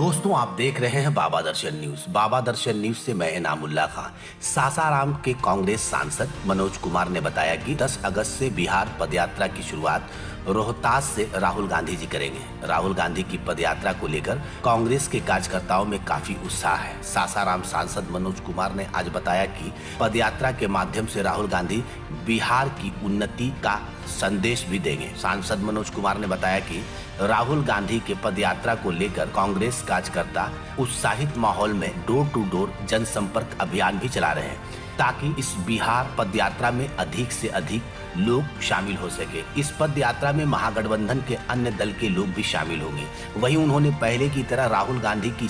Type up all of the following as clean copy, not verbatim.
दोस्तों, आप देख रहे हैं बाबा दर्शन न्यूज। बाबा दर्शन न्यूज से मैं इनामुल्ला खान। सासाराम के कांग्रेस सांसद मनोज कुमार ने बताया कि 10 अगस्त से बिहार पदयात्रा की शुरुआत रोहतास से राहुल गांधी जी करेंगे। राहुल गांधी की पदयात्रा को लेकर कांग्रेस के कार्यकर्ताओं में काफी उत्साह है। सासाराम सांसद मनोज कुमार ने आज बताया कि पदयात्रा के माध्यम से राहुल गांधी बिहार की उन्नति का संदेश भी देंगे। सांसद मनोज कुमार ने बताया कि राहुल गांधी के पदयात्रा को लेकर कांग्रेस कार्यकर्ता उत्साहित माहौल में डोर टू डोर जनसंपर्क अभियान भी चला रहे हैं ताकि इस बिहार पदयात्रा में अधिक से अधिक लोग शामिल हो सके। इस पदयात्रा में महागठबंधन के अन्य दल के लोग भी शामिल होंगे। वहीं उन्होंने पहले की तरह राहुल गांधी की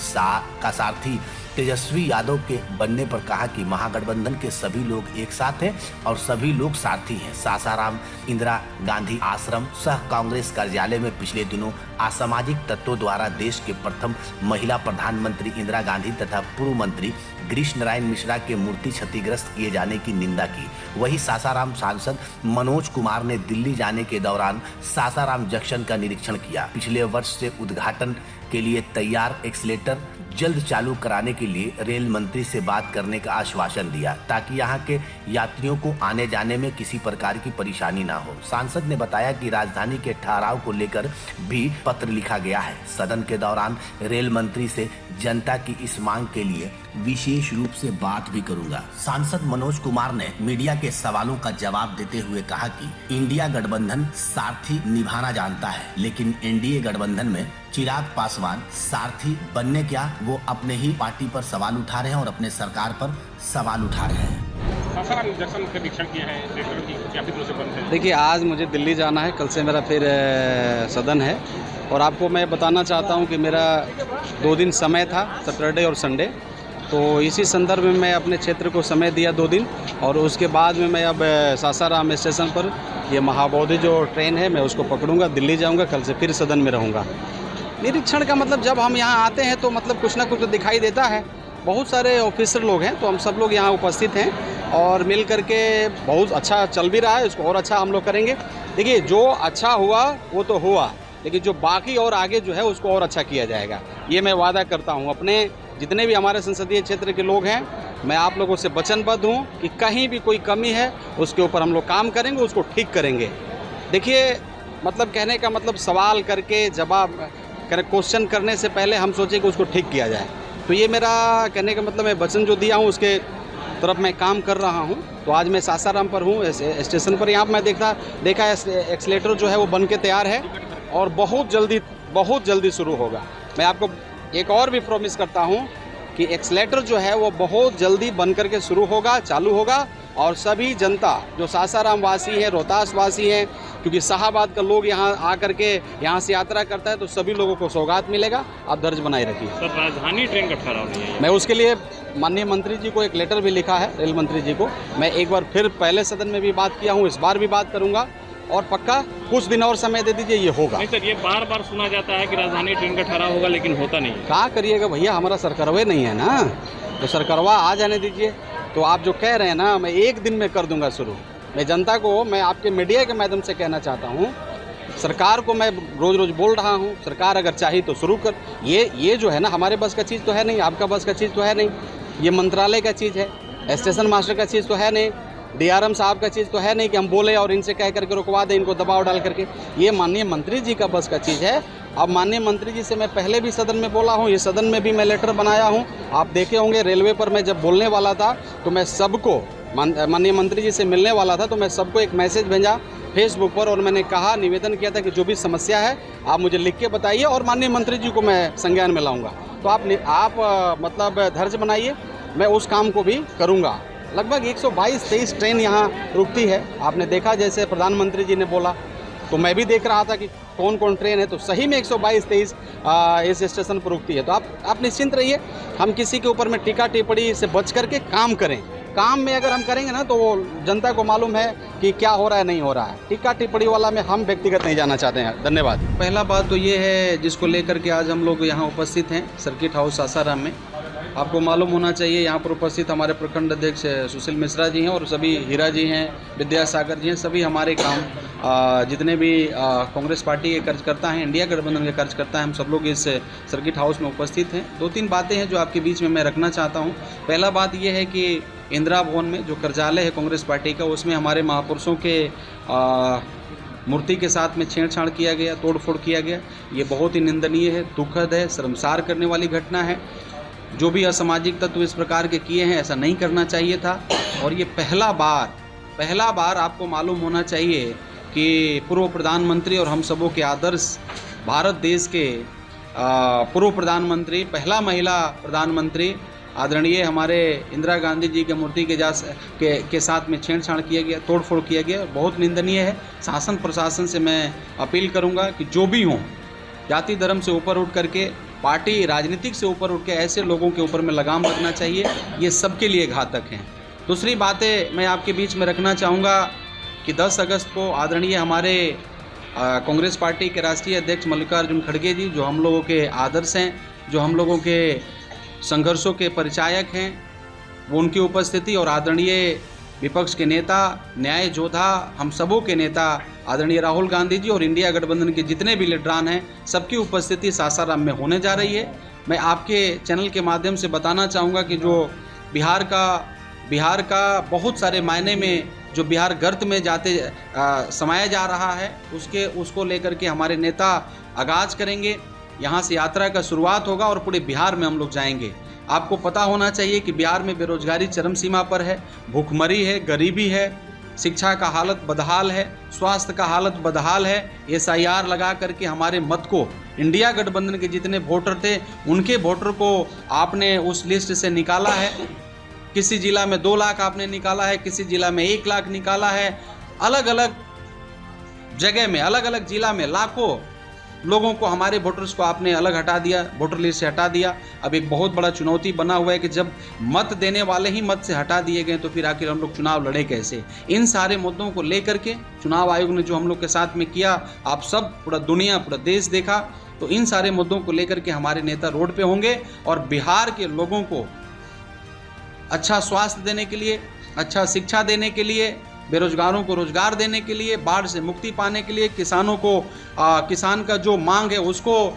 का सारथी तेजस्वी यादव के बनने पर कहा कि महागठबंधन के सभी लोग एक साथ हैं और सभी लोग सारथी हैं। सासाराम इंदिरा गांधी आश्रम सह कांग्रेस कार्यालय में पिछले दिनों असामाजिक तत्वों द्वारा देश के प्रथम महिला प्रधानमंत्री इंदिरा गांधी तथा पूर्व मंत्री गिरीश नारायण मिश्रा के मूर्ति क्षतिग्रस्त किए जाने की निंदा की। वही सासाराम सांसद मनोज कुमार ने दिल्ली जाने के दौरान सासाराम जंक्शन का निरीक्षण किया। पिछले वर्ष से उद्घाटन के लिए तैयार एक्सीलेटर जल्द चालू कराने के लिए रेल मंत्री से बात करने का आश्वासन दिया ताकि यहां के यात्रियों को आने जाने में किसी प्रकार की परेशानी ना हो। सांसद ने बताया कि राजधानी के ठहराव को लेकर भी पत्र लिखा गया है। सदन के दौरान रेल मंत्री से जनता की इस मांग के लिए विशेष रूप से बात भी करूंगा। सांसद मनोज कुमार ने मीडिया के सवालों का जवाब देते हुए कहा कि इंडिया गठबंधन सारथी निभाना जानता है, लेकिन एनडीए गठबंधन में चिराग पासवान सारथी बनने क्या, वो अपने ही पार्टी पर सवाल उठा रहे हैं और अपने सरकार पर सवाल उठा रहे हैं। देखिए, आज मुझे दिल्ली जाना है, कल से मेरा फिर सदन है और आपको मैं बताना चाहता हूं कि मेरा 2 दिन समय था, सैटरडे और संडे। तो इसी संदर्भ में मैं अपने क्षेत्र को समय दिया 2 दिन और उसके बाद में मैं अब सासाराम स्टेशन पर ये महाबोधि जो ट्रेन है मैं उसको पकड़ूंगा, दिल्ली जाऊंगा, कल से फिर सदन में रहूंगा। निरीक्षण का मतलब जब हम यहाँ आते हैं तो मतलब कुछ ना कुछ तो दिखाई देता है। बहुत सारे ऑफिसर लोग हैं तो हम सब लोग यहाँ उपस्थित हैं और मिल करके बहुत अच्छा चल भी रहा है, उसको और अच्छा हम लोग करेंगे। देखिए, जो अच्छा हुआ वो तो हुआ, लेकिन जो बाकी और आगे जो है उसको और अच्छा किया जाएगा, ये मैं वादा करता हूँ। अपने जितने भी हमारे संसदीय क्षेत्र के लोग हैं, मैं आप लोगों से वचनबद्ध हूँ कि कहीं भी कोई कमी है उसके ऊपर हम लोग काम करेंगे, उसको ठीक करेंगे। देखिए, मतलब कहने का मतलब सवाल करके जवाब क्वेश्चन करने से पहले हम सोचें कि उसको ठीक किया जाए। तो ये मेरा कहने का मतलब मैं वचन जो दिया हूँ उसके तरफ मैं काम कर रहा हूँ। तो आज मैं सासाराम पर हूँ स्टेशन पर। यहाँ मैं देखा एक्सीलेटर जो है वो बन के तैयार है और बहुत जल्दी शुरू होगा। मैं आपको एक और भी प्रॉमिस करता हूँ कि एक्सीलेटर जो है वो बहुत जल्दी बन करके शुरू होगा, चालू होगा और सभी जनता जो सासाराम वासी हैं, रोहतास वासी हैं, क्योंकि शाहाबाद का लोग यहाँ आकर के यहाँ से यात्रा करता है तो सभी लोगों को सौगात मिलेगा। आप दर्ज बनाए रखिए। सर, राजधानी ट्रेन का ठहराव नहीं है। मैं उसके लिए माननीय मंत्री जी को एक लेटर भी लिखा है, रेल मंत्री जी को। मैं एक बार फिर पहले सदन में भी बात किया हूँ, इस बार भी बात करूँगा और पक्का कुछ दिन और समय दे दीजिए, ये होगा। नहीं सर, ये बार बार सुना जाता है कि राजधानी ट्रेन का ठहराव होगा, लेकिन होता नहीं। क्या करिएगा भैया, हमारा सरकारवे नहीं है ना, तो सरकारवा आ जाने दीजिए। तो आप जो कह रहे हैं ना, मैं 1 दिन में कर दूंगा शुरू। मैं जनता को, मैं आपके मीडिया के माध्यम से कहना चाहता हूँ, सरकार को मैं रोज़ बोल रहा हूँ, सरकार अगर चाहे तो शुरू कर। ये जो है ना, हमारे बस का चीज़ तो है नहीं, आपका बस का चीज़ तो है नहीं, ये मंत्रालय का चीज़ है, स्टेशन मास्टर का चीज़ तो है नहीं, डीआरएम साहब का चीज़ तो है नहीं कि हम बोले और इनसे कह करके रुकवा दें, इनको दबाव डाल करके। ये माननीय मंत्री जी का बस का चीज़ है। अब माननीय मंत्री जी से मैं पहले भी सदन में बोला हूँ, ये सदन में भी मैं लेटर बनाया हूँ। आप देखे होंगे रेलवे पर मैं जब बोलने वाला था तो मैं सबको, माननीय मंत्री जी से मिलने वाला था तो मैं सबको एक मैसेज भेजा फेसबुक पर और मैंने कहा, निवेदन किया था कि जो भी समस्या है आप मुझे लिख के बताइए और माननीय मंत्री जी को मैं संज्ञान में लाऊंगा। तो आप मतलब धैर्य बनाइए, मैं उस काम को भी करूँगा। लगभग 122-23 ट्रेन यहाँ रुकती है। आपने देखा जैसे प्रधानमंत्री जी ने बोला, तो मैं भी देख रहा था कि कौन कौन ट्रेन है, तो सही में 122-23 इस स्टेशन पर रुकती है। तो आप निश्चिंत रहिए, हम किसी के ऊपर में टीका टिप्पणी से बच करके काम करें। काम में अगर हम करेंगे ना तो वो जनता को मालूम है कि क्या हो रहा है, नहीं हो रहा है। टीका टिप्पणी वाला में हम व्यक्तिगत नहीं जाना चाहते हैं। धन्यवाद। पहला बात तो ये है जिसको लेकर के आज हम लोग यहाँ उपस्थित हैं सर्किट हाउस सासाराम में, आपको मालूम होना चाहिए यहाँ पर उपस्थित हमारे प्रखंड अध्यक्ष सुशील मिश्रा जी हैं और सभी हीरा जी हैं, विद्यासागर जी हैं, सभी हमारे काम जितने भी कांग्रेस पार्टी के कार्यकर्ता हैं, इंडिया गठबंधन के कार्यकर्ता हैं, हम सब लोग इस सर्किट हाउस में उपस्थित हैं। 2-3 बातें हैं जो आपके बीच में मैं रखना चाहता हूँ। पहला बात यह है कि इंदिरा भवन में जो कार्यालय है कांग्रेस पार्टी का, उसमें हमारे महापुरुषों के मूर्ति के साथ में छेड़छाड़ किया गया, तोड़फोड़ किया गया। ये बहुत ही निंदनीय है, दुखद है, शर्मसार करने वाली घटना है। जो भी असामाजिक तत्व इस प्रकार के किए हैं, ऐसा नहीं करना चाहिए था। और ये पहला बार आपको मालूम होना चाहिए कि पूर्व प्रधानमंत्री और हम सबों के आदर्श भारत देश के पूर्व प्रधानमंत्री, पहला महिला प्रधानमंत्री आदरणीय हमारे इंदिरा गांधी जी के मूर्ति के साथ में छेड़छाड़ किया गया, तोड़फोड़ किया गया, बहुत निंदनीय है। शासन प्रशासन से मैं अपील करूंगा कि जो भी हों, जाति धर्म से ऊपर उठ करके, पार्टी राजनीतिक से ऊपर उठ के ऐसे लोगों के ऊपर में लगाम रखना चाहिए। ये सबके लिए घातक हैं। दूसरी बातें मैं आपके बीच में रखना चाहूँगा कि 10 अगस्त को आदरणीय हमारे कांग्रेस पार्टी के राष्ट्रीय अध्यक्ष मल्लिकार्जुन खड़गे जी, जो हम लोगों के आदर्श हैं, जो हम लोगों के संघर्षों के परिचायक हैं, वो उनकी उपस्थिति और आदरणीय विपक्ष के नेता, न्याय योद्धा, हम सबों के नेता आदरणीय राहुल गांधी जी और इंडिया गठबंधन के जितने भी लीडरान हैं, सबकी उपस्थिति सासाराम में होने जा रही है। मैं आपके चैनल के माध्यम से बताना चाहूँगा कि जो बिहार का बहुत सारे मायने में जो बिहार गर्त में जाते समाया जा रहा है, उसको लेकर के हमारे नेता आगाज करेंगे। यहाँ से यात्रा का शुरुआत होगा और पूरे बिहार में हम लोग जाएंगे। आपको पता होना चाहिए कि बिहार में बेरोजगारी चरम सीमा पर है, भूखमरी है, गरीबी है, शिक्षा का हालत बदहाल है, स्वास्थ्य का हालत बदहाल है। SIR लगा करके हमारे मत को, इंडिया गठबंधन के जितने वोटर थे उनके वोटर को आपने उस लिस्ट से निकाला है। किसी जिला में 2 लाख आपने निकाला है, किसी जिला में 1 लाख निकाला है। अलग अलग जगह में, अलग अलग जिला में लाखों लोगों को, हमारे वोटर्स को आपने अलग हटा दिया, वोटर लिस्ट से हटा दिया। अब एक बहुत बड़ा चुनौती बना हुआ है कि जब मत देने वाले ही मत से हटा दिए गए तो फिर आखिर हम लोग चुनाव लड़े कैसे। इन सारे मुद्दों को लेकर के चुनाव आयोग ने जो हम लोग के साथ में किया, आप सब, पूरा दुनिया, पूरा देश देखा। तो इन सारे मुद्दों को लेकर के हमारे नेता रोड पे होंगे और बिहार के लोगों को अच्छा स्वास्थ्य देने के लिए, अच्छा शिक्षा देने के लिए, बेरोजगारों को रोजगार देने के लिए, बाढ़ से मुक्ति पाने के लिए, किसानों को किसान का जो मांग है उसको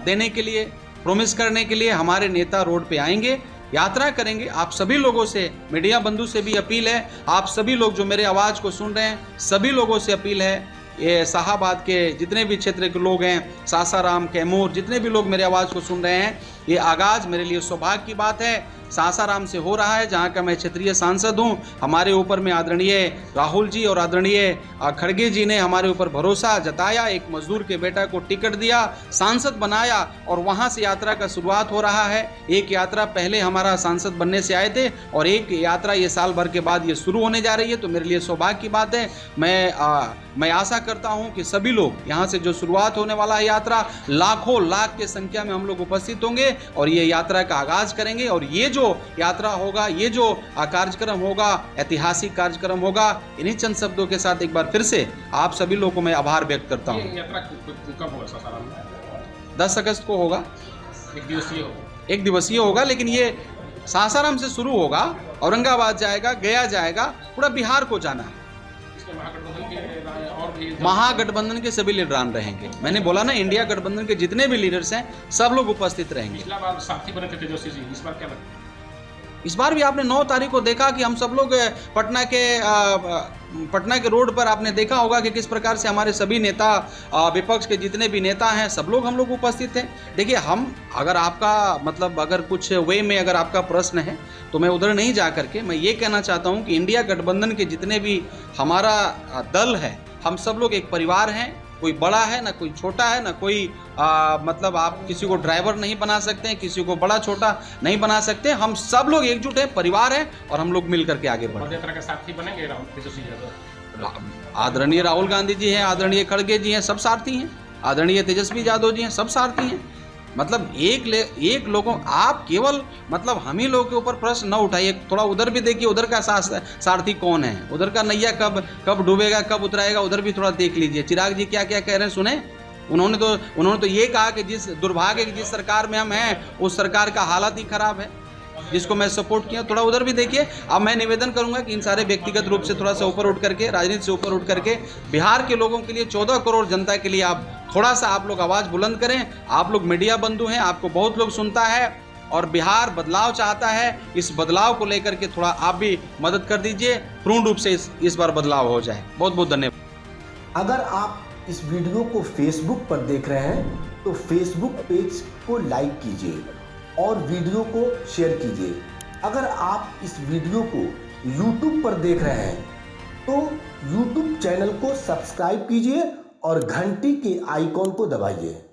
देने के लिए, प्रॉमिस करने के लिए हमारे नेता रोड पे आएंगे, यात्रा करेंगे। आप सभी लोगों से, मीडिया बंधु से भी अपील है, आप सभी लोग जो मेरे आवाज़ को सुन रहे हैं, सभी लोगों से अपील है, ये शाहाबाद के जितने भी क्षेत्र के लोग हैं, सासाराम, कैमूर, जितने भी लोग मेरे आवाज़ को सुन रहे हैं, ये आगाज़ मेरे लिए सौभाग्य की बात है। सासाराम से हो रहा है, जहाँ का मैं क्षेत्रीय सांसद हूँ। हमारे ऊपर में आदरणीय राहुल जी और आदरणीय खड़गे जी ने हमारे ऊपर भरोसा जताया, एक मजदूर के बेटा को टिकट दिया, सांसद बनाया और वहाँ से यात्रा का शुरुआत हो रहा है। एक यात्रा पहले हमारा सांसद बनने से आए थे और एक यात्रा ये साल भर के बाद ये शुरू होने जा रही है। तो मेरे लिए सौभाग्य की बात है। मैं आशा करता हूँ कि सभी लोग, यहाँ से जो शुरुआत होने वाला है यात्रा, लाखों लाख के संख्या में हम लोग उपस्थित होंगे और ये यात्रा का आगाज करेंगे। और ये जो यात्रा होगा, ये जो कार्यक्रम होगा, ऐतिहासिक कार्यक्रम होगा। इन्हीं चंद शब्दों के साथ एक बार फिर से आप सभी लोगों को मैं आभार व्यक्त करता हूँ। कब होगा सासाराम में? 10 अगस्त को होगा। एक दिवसीय होगा, लेकिन ये सासाराम से शुरू होगा, औरंगाबाद जाएगा, गया जाएगा, पूरा बिहार को जाना है। महागठबंधन के सभी लीडरान रहेंगे। मैंने बोला ना, इंडिया गठबंधन के जितने भी लीडर्स हैं सब लोग उपस्थित रहेंगे। पिछला बार साथी बने थे तेजस्वी जी, इस बार क्या लगता है? इस बार भी आपने 9 तारीख को देखा कि हम सब लोग पटना के रोड पर आपने देखा होगा कि किस प्रकार से हमारे सभी नेता, विपक्ष के जितने भी नेता हैं, सब लोग हम लोग उपस्थित हैं। देखिए, हम अगर आपका मतलब अगर कुछ वे में अगर आपका प्रश्न है तो मैं उधर नहीं जा करके मैं ये कहना चाहता हूँ कि इंडिया गठबंधन के जितने भी हमारा दल है, हम सब लोग एक परिवार हैं। कोई बड़ा है ना कोई छोटा है, ना कोई मतलब आप किसी को ड्राइवर नहीं बना सकते हैं, किसी को बड़ा छोटा नहीं बना सकते। हम सब लोग एकजुट हैं, परिवार हैं और हम लोग मिल करके आगे बढ़ें। पदयात्रा के साथी बनेंगे तेजस्वी यादव? आदरणीय राहुल गांधी जी हैं, आदरणीय खड़गे जी हैं, सब सारथी हैं। आदरणीय तेजस्वी यादव जी हैं, सब सारथी हैं। मतलब एक लोगों, आप केवल मतलब हम ही लोगों के ऊपर प्रश्न न उठाइए, थोड़ा उधर भी देखिए, उधर का सारथी कौन है, उधर का नैया कब डूबेगा, कब उतराएगा, उधर भी थोड़ा देख लीजिए। चिराग जी क्या क्या कह रहे हैं सुने। उन्होंने तो ये कहा कि जिस दुर्भाग्य की जिस सरकार में हम हैं उस सरकार का हालत ही खराब है। जिसको मैं सपोर्ट किया, थोड़ा उधर भी देखिए। अब मैं निवेदन करूंगा कि इन सारे व्यक्तिगत रूप से थोड़ा सा ऊपर उठ करके, राजनीति से ऊपर उठ करके बिहार के लोगों के लिए, 14 करोड़ जनता के लिए आप थोड़ा सा आप लोग आवाज़ बुलंद करें। आप लोग मीडिया बंधु हैं, आपको बहुत लोग सुनता है और बिहार बदलाव चाहता है। इस बदलाव को लेकर के थोड़ा आप भी मदद कर दीजिए, पूर्ण रूप से इस बार बदलाव हो जाए। बहुत बहुत धन्यवाद। अगर आप इस वीडियो को फेसबुक पर देख रहे हैं तो फेसबुक पेज को लाइक कीजिए और वीडियो को शेयर कीजिए। अगर आप इस वीडियो को यूट्यूब पर देख रहे हैं तो यूट्यूब चैनल को सब्सक्राइब कीजिए और घंटी के आइकॉन को दबाइए।